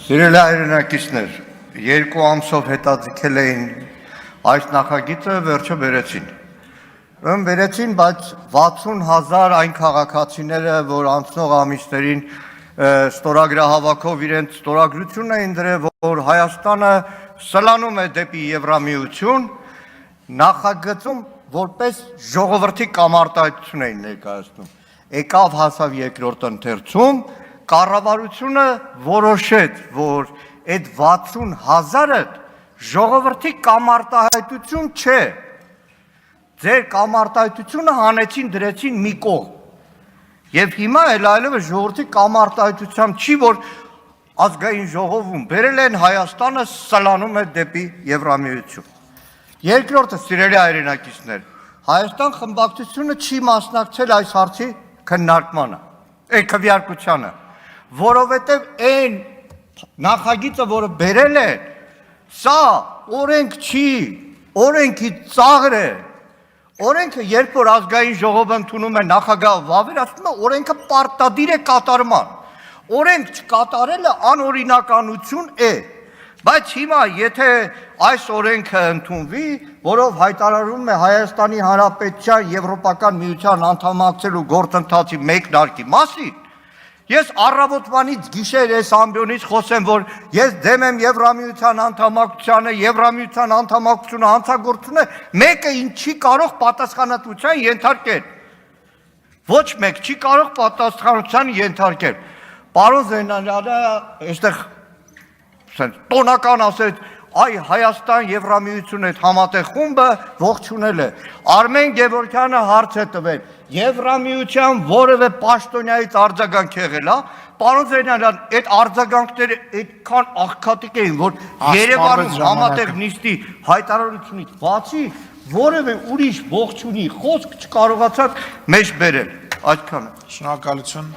Սիրելի հայրենակիցներ, երկու ամսով հետաձգել էին այս նախագիծը, վերջը բերեցին։ Բերեցին, բայց 60,000 այն քաղաքացիները, որ անցնող ամիսներին ստորագրահավաքով իրենց ստորագրությունն էին դրել, որ Հայաստանը սլանում է դեպի Եվրամիություն, նախագծում որպես ժողովրդի կամարտահայտություն էին ներկայացնում։ Եկավ հասավ երկրորդ ընթերցում, կառավարությունը որոշեց, որ այդ 60,000-ը ժողովրդի կամարտահայտություն չէ։ Ձեր կամարտահայտությունը հանեցին դրեցին մի կողմ։ Եվ հիմա այլևս ժողովրդի կամարտահայտությամբ չի, որ ազգային ժողովում բերել են Հայաստանը սլանում է դեպի Եվրամիություն։ Երկրորդը, սիրելի հայրենակիցներ, Հայաստան խմբակցությունը չի մասնակցել այս հարցի քննարկմանը, քվեարկությանը, որովհետև այն նախագիծը, որը բերել է, սա օրենք չի, օրենքի ծաղր է։ Օրենքը, երբ որ ազգային ժողովը ընդունում է նախագահը վավերացնում է, օրենքը պարտադիր է կատարման։ Օրենք չկատարելը անօրինականություն է։ Բայց հիմա, եթե այս օրենքը ընդունվի, որով հայտարարում է Հայաստանի Հանրապետության Եվրոպական միության անդամակցելու գործընթացի մեկնարկի մասին, ես առավոտվանից գիշեր այս ամբիոնից խոսեմ, որ ես դեմ եմ Եվրամիության անդամակցությանը, Եվրամիության անդամակցությունը հանցագործությունը, մեկը չի կարող պատասխանատվության ենթարկել։ Ոչ մեկ չի կարող պատասխանատվության ենթարկել։ Պարոն Զեյնալյանը այստեղ տոնական ասեց, այ Հայաստան Եվրամիություն այդ համատեղ խումբը ողջունել է։ Արմեն Գևորգյանը հարց է տվել, Եվրամիության որևէ պաշտոնյայից արձագանք եղել է։ Պարոն Զեյնալյան, այդ արձագանքները այդքան աղքատիկ էին, որ Երևանում համատեղ նիստի հայտարարությունից բացի որևէ ուրիշ ողջունի խոսք չկարողացավ մեջ բերել։ Այդքանը։ Շնորհակալություն։